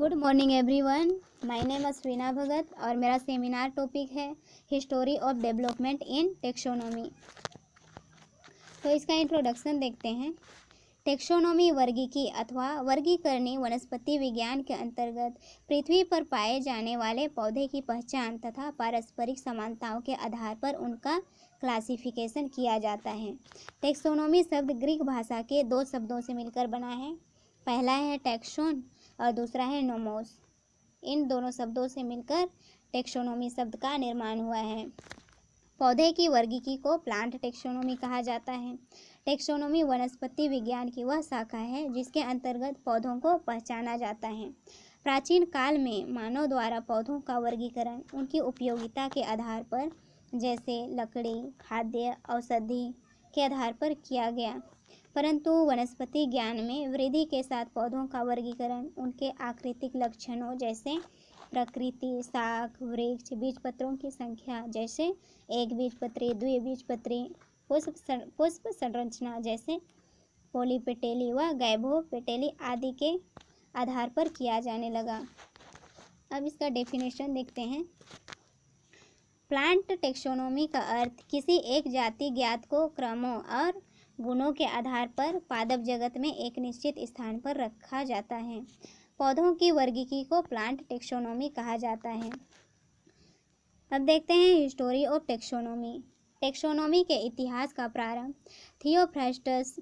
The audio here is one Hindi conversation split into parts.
Good morning everyone. My name Ashwina Bhagat और मेरा सेमिनार टॉपिक है history of development in taxonomy. तो इसका इंट्रोडक्शन देखते हैं। टेक्सोनोमी वर्गीकी अथवा वर्गीकरणी वनस्पति विज्ञान के अंतर्गत पृथ्वी पर पाए जाने वाले पौधे की पहचान तथा पारस्परिक समानताओं के आधार पर उनका क्लासिफिकेशन किया जाता है। टेक्सोनोमी शब्द ग्रीक भाषा के दो शब्दों से मिलकर बना है। पहला है टैक्सोन और दूसरा है नोमोस। इन दोनों शब्दों से मिलकर टेक्सोनोमी शब्द का निर्माण हुआ है। पौधे की वर्गीकी को प्लांट टेक्सोनोमी कहा जाता है। टेक्सोनोमी वनस्पति विज्ञान की वह शाखा है जिसके अंतर्गत पौधों को पहचाना जाता है। प्राचीन काल में मानव द्वारा पौधों का वर्गीकरण उनकी उपयोगिता के आधार पर, जैसे लकड़ी, खाद्य, औषधि के आधार पर किया गया, परंतु वनस्पति ज्ञान में वृद्धि के साथ पौधों का वर्गीकरण उनके आकृतिक लक्षणों जैसे प्रकृति, शाख, वृक्ष, बीजपत्रों की संख्या जैसे एक बीजपत्री, द्विबीजपत्री, पुष्प संरचना जैसे पॉलीपेटेली व गैबोपेटेली आदि के आधार पर किया जाने लगा। अब इसका डेफिनेशन देखते हैं। प्लांट टेक्सोनोमी का अर्थ किसी एक जाति ज्ञात को क्रमों और गुणों के आधार पर पादप जगत में एक निश्चित स्थान पर रखा जाता है। पौधों की वर्गीकी को प्लांट टेक्सोनोमी कहा जाता है। अब देखते हैं हिस्टोरी ऑफ टेक्सोनोमी। टेक्सोनोमी के इतिहास का प्रारंभ थियोफ्रास्टस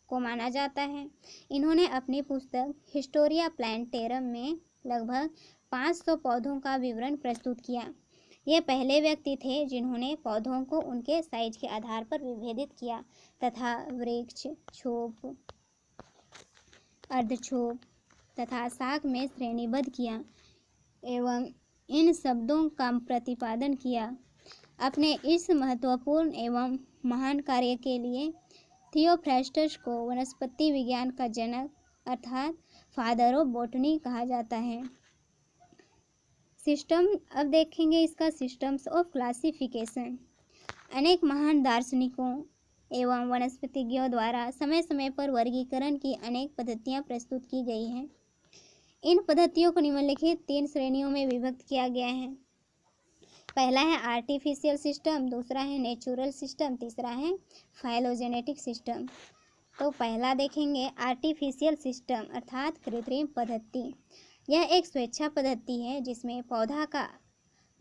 को माना जाता है। इन्होंने अपनी पुस्तक हिस्टोरिया प्लांटेरम में लगभग 500 पौधों का विवरण प्रस्तुत किया। ये पहले व्यक्ति थे जिन्होंने पौधों को उनके साइज के आधार पर विभेदित किया तथा वृक्ष, छोप, अर्धछोप तथा शाख में श्रेणीबद्ध किया एवं इन शब्दों का प्रतिपादन किया। अपने इस महत्वपूर्ण एवं महान कार्य के लिए थियोफ्रास्टस को वनस्पति विज्ञान का जनक अर्थात फादर ऑफ बॉटनी कहा जाता है। सिस्टम अब देखेंगे इसका सिस्टम्स ऑफ क्लासिफिकेशन। अनेक महान दार्शनिकों एवं वनस्पतिज्ञों द्वारा समय समय पर वर्गीकरण की अनेक पद्धतियां प्रस्तुत की गई हैं। इन पद्धतियों को निम्नलिखित 3 श्रेणियों में विभक्त किया गया है। पहला है आर्टिफिशियल सिस्टम, दूसरा है नेचुरल सिस्टम, तीसरा है फाइलोजेनेटिक सिस्टम। तो पहला देखेंगे आर्टिफिशियल सिस्टम अर्थात कृत्रिम पद्धति। यह एक स्वेच्छा पद्धति है जिसमें पौधा का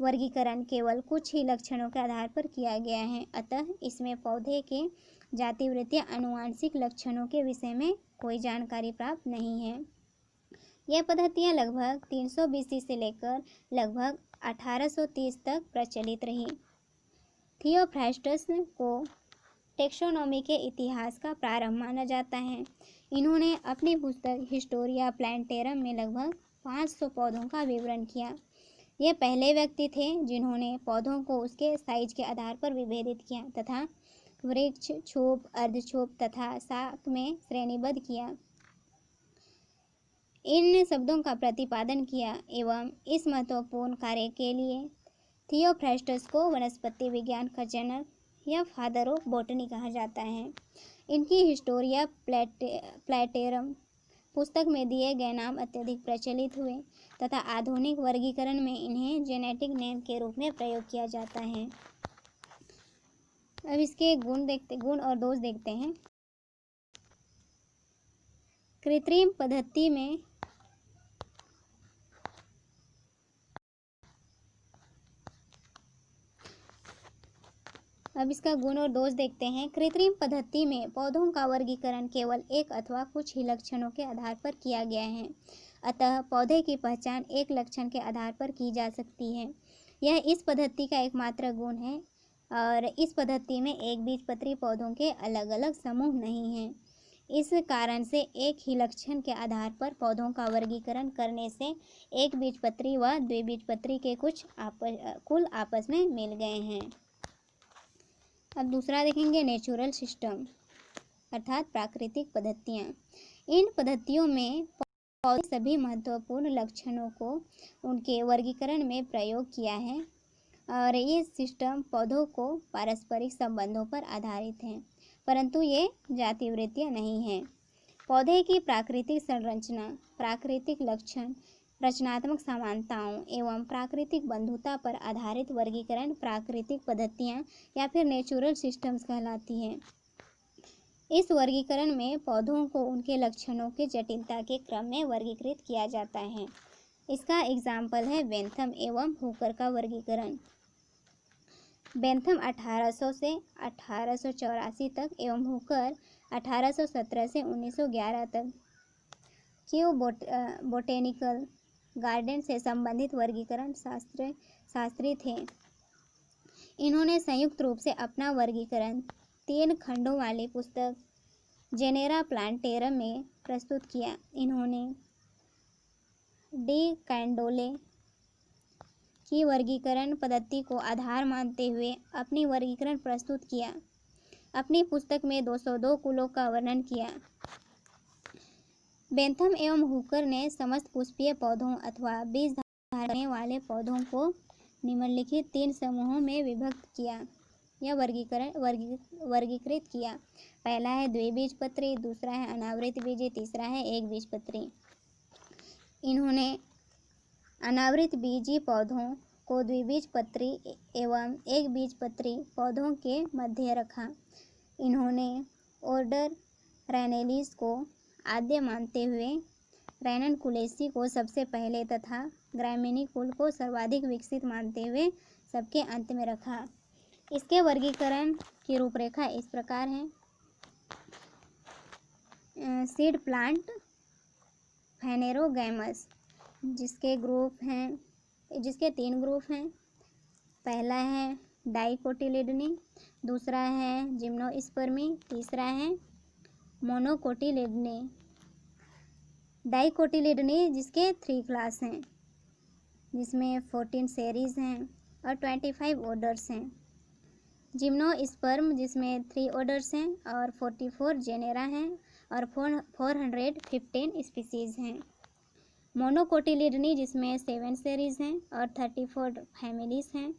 वर्गीकरण केवल कुछ ही लक्षणों के आधार पर किया गया है। अतः इसमें पौधे के जातिवृत्तीय आनुवांशिक लक्षणों के विषय में कोई जानकारी प्राप्त नहीं है। यह पद्धतियां लगभग 300 BC से लेकर लगभग 1830 तक प्रचलित रही। थियोफ्रास्टस को टेक्सोनोमी के इतिहास का प्रारंभ माना जाता है। इन्होंने अपनी पुस्तक हिस्टोरिया प्लांटेरम में लगभग 500 पौधों का विवरण किया। ये पहले व्यक्ति थे जिन्होंने पौधों को उसके साइज के आधार पर विभेदित किया तथा वृक्ष, छोप, अर्धछोप तथा शाख में श्रेणीबद्ध किया। इन शब्दों का प्रतिपादन किया एवं इस महत्वपूर्ण कार्य के लिए थियोफ्रास्टस को वनस्पति विज्ञान का जनक या फादर ऑफ बॉटनी कहा जाता है। इनकी हिस्टोरिया प्लांटेरम पुस्तक में दिए गए नाम अत्यधिक प्रचलित हुए तथा आधुनिक वर्गीकरण में इन्हें जेनेटिक नेम के रूप में प्रयोग किया जाता है। अब इसके गुण और दोष देखते हैं। कृत्रिम पद्धति में अब इसका गुण और दोष देखते हैं। कृत्रिम पद्धति में पौधों का वर्गीकरण केवल एक अथवा कुछ ही लक्षणों के आधार पर किया गया है। अतः पौधे की पहचान एक लक्षण के आधार पर की जा सकती है। यह इस पद्धति का एकमात्र गुण है और इस पद्धति में एक बीजपत्री पौधों के अलग अलग समूह नहीं हैं। इस कारण से एक ही लक्षण के आधार पर पौधों का वर्गीकरण करने से एक बीजपत्री व द्विबीजपत्री के कुल आपस में मिल गए हैं। अब दूसरा देखेंगे नेचुरल सिस्टम अर्थात प्राकृतिक पद्धतियाँ। इन पद्धतियों में पौधे सभी महत्वपूर्ण लक्षणों को उनके वर्गीकरण में प्रयोग किया है और ये सिस्टम पौधों को पारस्परिक संबंधों पर आधारित हैं, परंतु ये जातिवृत्तीय नहीं हैं। पौधे की प्राकृतिक संरचना, प्राकृतिक लक्षण रचनात्मक समानताओं एवं प्राकृतिक बंधुता पर आधारित वर्गीकरण प्राकृतिक पद्धतियाँ या फिर नेचुरल सिस्टम्स कहलाती हैं। इस वर्गीकरण में पौधों को उनके लक्षणों की जटिलता के क्रम में वर्गीकृत किया जाता है। इसका एग्जाम्पल है बेंथम एवं हुकर का वर्गीकरण। बेंथम 1800 से 1884 तक एवं हुकर 1817 से 1911 तक क्यू बोटेनिकल गार्डन से संबंधित वर्गीकरण शास्त्री थे। इन्होंने संयुक्त रूप से अपना वर्गीकरण 3 खंडों वाली पुस्तक जेनेरा प्लांटेरम में प्रस्तुत किया। इन्होंने डी कैंडोले की वर्गीकरण पद्धति को आधार मानते हुए अपनी वर्गीकरण प्रस्तुत किया। अपनी पुस्तक में 202 कुलों का वर्णन किया। बेंथम एवं हुकर ने समस्त पुष्पीय पौधों अथवा बीज धारण वाले पौधों को निम्नलिखित 3 समूहों में विभक्त किया या वर्गीकृत किया। पहला है द्विबीजपत्री, दूसरा है अनावृत बीजी, तीसरा है एक बीजपत्री। इन्होंने अनावृत बीजी पौधों को द्विबीजपत्री एवं एक बीजपत्री पौधों के मध्य रखा। इन्होंने ऑर्डर रैनेलिस को आद्य मानते हुए रैननकुलेसी को सबसे पहले तथा ग्रामिनी कुल को सर्वाधिक विकसित मानते हुए सबके अंत में रखा। इसके वर्गीकरण की रूपरेखा इस प्रकार है। सीड प्लांट फेनेरोगैमस, जिसके 3 ग्रुप हैं। पहला है डाइकोटिलिडनी, दूसरा है जिम्नोस्पर्मी, तीसरा है मोनोकोटिलिडनी। डाइकोटिलिडनी जिसके 3 क्लास हैं, जिसमें 14 सीरीज हैं और 25 ऑर्डर्स हैं। जिम्नोस्पर्म जिसमें 3 ऑर्डर्स हैं और 44 जेनेरा हैं और 415 स्पीसीज हैं। मोनोकोटिलिडनी जिसमें 7 सीरीज हैं और 34 फैमिलीज हैं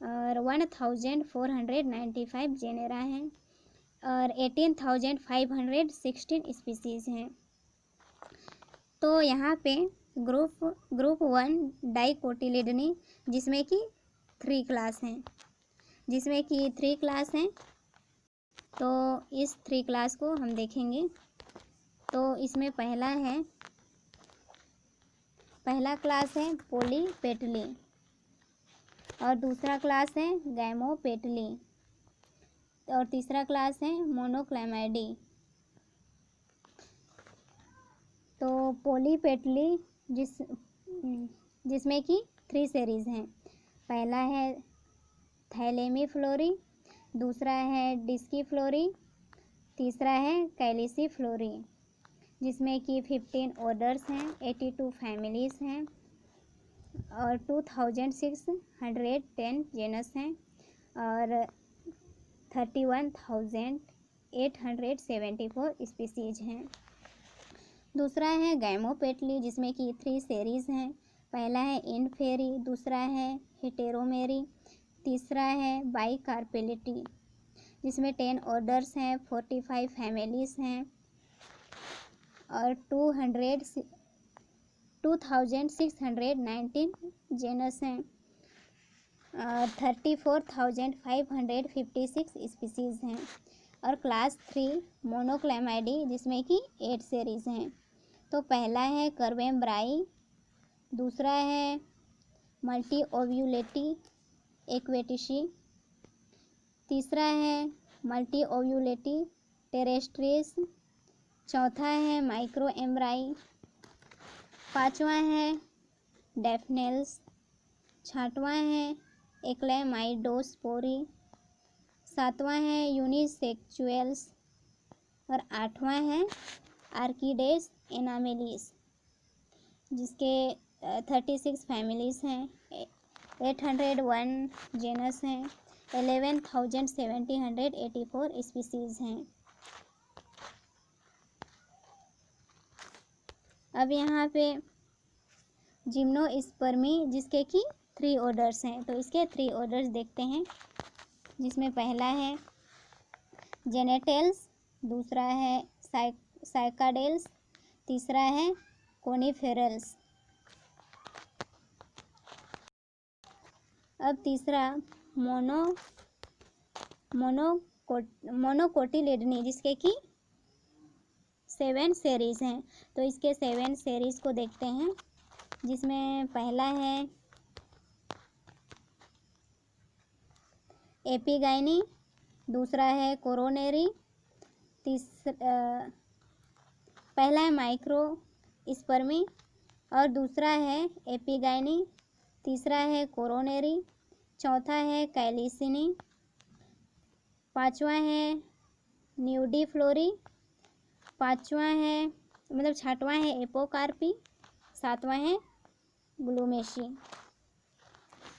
और 1495 जेनेरा हैं और 18,516 स्पीसीज हैं। तो यहाँ पे ग्रुप 1 डाइकोटिलिडनी जिसमें कि 3 क्लास हैं, तो इस 3 क्लास को हम देखेंगे। तो इसमें पहला क्लास है पोलीपेटली और दूसरा क्लास है गैमोपेटली और तीसरा क्लास है मोनोक्लेमाइडी। तो पोलीपेटली जिसमें कि 3 सीरीज हैं। पहला है थैलेमीफ्लोरी, दूसरा है डिस्कीफ्लोरी, तीसरा है कैलिसीफ्लोरी, जिसमें कि 15 ऑर्डर्स हैं, 82 फैमिलीज हैं और 2610 जेनस हैं और 31,874 स्पीसीज हैं। दूसरा है गैमोपेटली जिसमें कि 3 सीरीज हैं। पहला है इनफेरी, दूसरा है हेटेरोमेरी, तीसरा है बाइकार्पेलिटी, जिसमें 10 ऑर्डर्स हैं, 45 फैमिलीज हैं और 2619 जेनस हैं और 34,556 स्पीसीज हैं। और क्लास 3 मोनोक्लेमाइडी जिसमें कि 8 सीरीज हैं। तो पहला है कर्वेम्ब्राई, दूसरा है मल्टी ओव्यूलेटी एक्वेटिशी, तीसरा है मल्टी ओव्यूलेटी टेरेस्ट्रिस, चौथा है माइक्रो एम्ब्राई, पांचवा है डेफनेल्स, छठवां है एक्लेमाइडोस्पोरी, सातवां है यूनिसेक्चुअल्स और आठवां है आर्किडेस एनामेलिस, जिसके 36 फैमिलीज हैं, 801 जेनस हैं, 11,784 स्पीसीज हैं। अब यहाँ पे जिम्नोस्पर्मी जिसके कि 3 ऑर्डर्स हैं, तो इसके 3 ऑर्डर्स देखते हैं, जिसमें पहला है जेनेटेल्स, दूसरा है साइकाडेल्स, तीसरा है कोनिफेरल्स। अब तीसरा मोनोकोटिलिडनी, जिसके कि 7 सीरीज हैं। तो इसके 7 सीरीज को देखते हैं, जिसमें पहला है एपिगाइनी, दूसरा है कोरोनरी, पहला है माइक्रोस्पर्मी और दूसरा है एपिगाइनी, तीसरा है कोरोनरी, चौथा है कैलिसिनी, पांचवा है न्यूडीफ्लोरी, छठवां है एपोकार्पी, सातवां है ग्लूमेशी।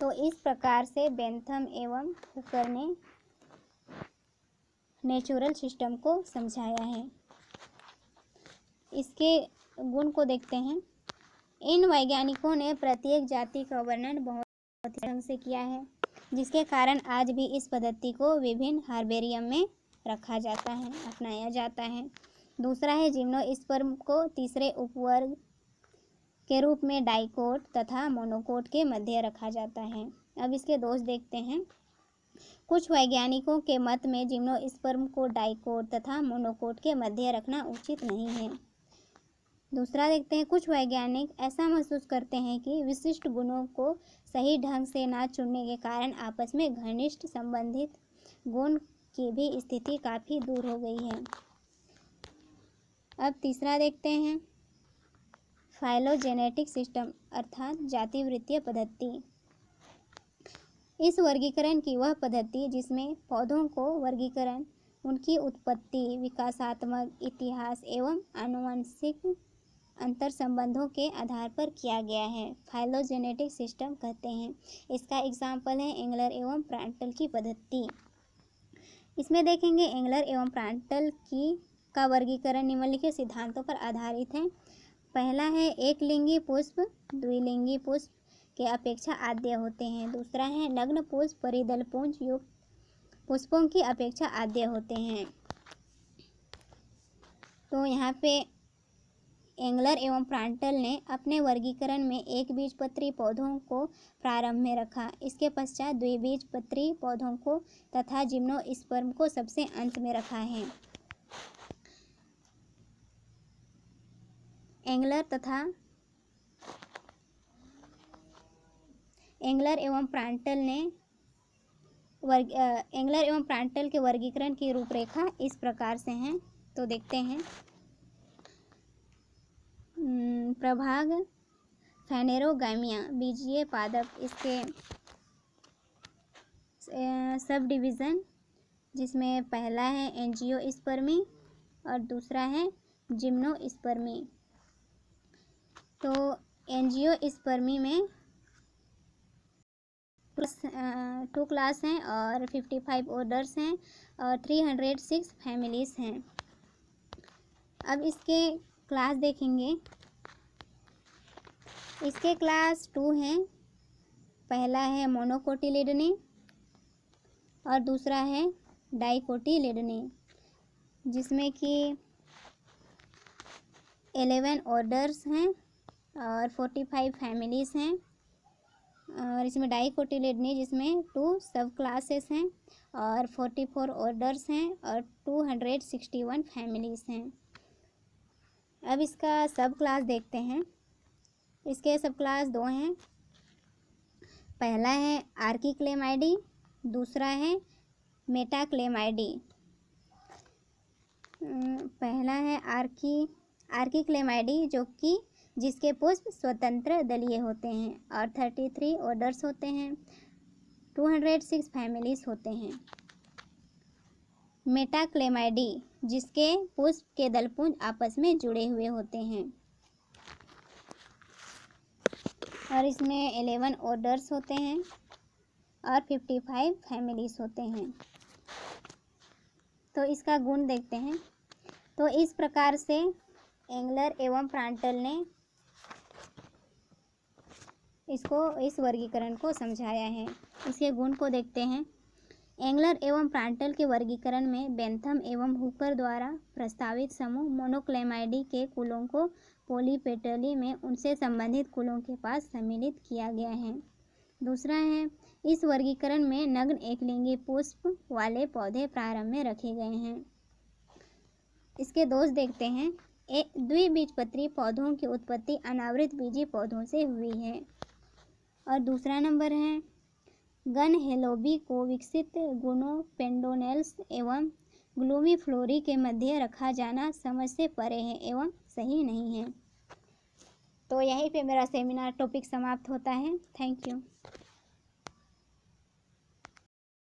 तो इस प्रकार से बेंथम एवं हुकर ने नेचुरल सिस्टम को समझाया है। इसके गुण को देखते हैं। इन वैज्ञानिकों ने प्रत्येक जाति का वर्णन बहुत ढंग से किया है, जिसके कारण आज भी इस पद्धति को विभिन्न हार्बेरियम में रखा जाता है, अपनाया जाता है। दूसरा है जिम्नोस्पर्म को तीसरे उपवर्ग के रूप में डाइकोट तथा मोनोकोट के मध्य रखा जाता है। अब इसके दोष देखते हैं। कुछ वैज्ञानिकों के मत में जिम्नोस्पर्म को डाइकोट तथा मोनोकोट के मध्य रखना उचित नहीं है। दूसरा देखते हैं, कुछ वैज्ञानिक ऐसा महसूस करते हैं कि विशिष्ट गुणों को सही ढंग से ना चुनने के कारण आपस में घनिष्ठ संबंधित गुण की भी स्थिति काफ़ी दूर हो गई है। अब तीसरा देखते हैं, फाइलोजेनेटिक सिस्टम अर्थात जातिवृत्तीय पद्धति। इस वर्गीकरण की वह पद्धति जिसमें पौधों को वर्गीकरण उनकी उत्पत्ति, विकासात्मक इतिहास एवं आनुवंशिक अंतर संबंधों के आधार पर किया गया है, फाइलोजेनेटिक सिस्टम कहते हैं। इसका एग्जाम्पल है एंगलर एवं प्रांटल की पद्धति। इसमें देखेंगे एंगलर एवं प्रांटल का वर्गीकरण निम्नलिखित सिद्धांतों पर आधारित है। पहला है एक लिंगी पुष्प द्विलिंगी पुष्प के अपेक्षा आद्य होते हैं। दूसरा है नग्न पुष्प परिदल पुंज युक्त पुष्पों की अपेक्षा आद्य होते हैं। तो यहाँ पे एंगलर एवं प्रांटल ने अपने वर्गीकरण में एक बीजपत्री पौधों को प्रारंभ में रखा, इसके पश्चात द्विबीजपत्री पौधों को तथा जिम्नोस्पर्म को सबसे अंत में रखा है। एंगलर एवं प्रांटल के वर्गीकरण की रूपरेखा इस प्रकार से हैं। तो देखते हैं, प्रभाग फेनेरोगैमिया बीजीय पादप, इसके सब डिवीज़न, जिसमें पहला है एंजियोस्पर्मी और दूसरा है जिम्नोस्पर्मी। तो एंजियोस्पर्मी में 2 क्लास हैं और 55 ऑर्डर्स हैं और 306 फैमिलीज़ हैं। अब इसके क्लास देखेंगे। इसके क्लास 2 हैं। पहला है मोनोकोटिलिडनी और दूसरा है डाइकोटिलिडनी, जिसमें कि 11 ऑर्डर्स हैं और 45 फैमिलीज़ हैं। और इसमें डाइकोटिलिडनी जिसमें 2 सब क्लासेस हैं और 44 ऑर्डर्स हैं और 261 फैमिलीज़ हैं। अब इसका सब क्लास देखते हैं। इसके सब क्लास 2 हैं। पहला है आर्किक्लेमाइडी, दूसरा है मेटाक्लेमाइडी। पहला है आर्किक्लेमाइडी, जो कि जिसके पुष्प स्वतंत्र दलीय होते हैं और 33 ऑर्डर्स होते हैं, 206 फैमिलीज़ होते हैं। मेटाक्लेमाइडी जिसके पुष्प के दलपुंज आपस में जुड़े हुए होते हैं और इसमें 11 ऑर्डर्स होते हैं और 55 फैमिलीज़ होते हैं। तो इसका गुण देखते हैं। तो इस प्रकार से एंगलर एवं प्रांटल ने इस वर्गीकरण को समझाया है। इसके गुण को देखते हैं। एंगलर एवं प्रांटल के वर्गीकरण में बेंथम एवं हुकर द्वारा प्रस्तावित समूह मोनोक्लेमाइडी के कुलों को पॉलीपेटली में उनसे संबंधित कुलों के पास सम्मिलित किया गया है। दूसरा है, इस वर्गीकरण में नग्न एकलिंगी पुष्प वाले पौधे प्रारंभ में रखे गए हैं। इसके दोष देखते हैं। द्विबीजपत्री पौधों की उत्पत्ति अनावृत बीजी पौधों से हुई है। और दूसरा नंबर है, गन हेलोबी को विकसित गुणों पेंडोनेल्स एवं ग्लूमीफ्लोरी के मध्य रखा जाना समझ से परे है एवं सही नहीं है। तो यहीं पे मेरा सेमिनार टॉपिक समाप्त होता है। Thank you.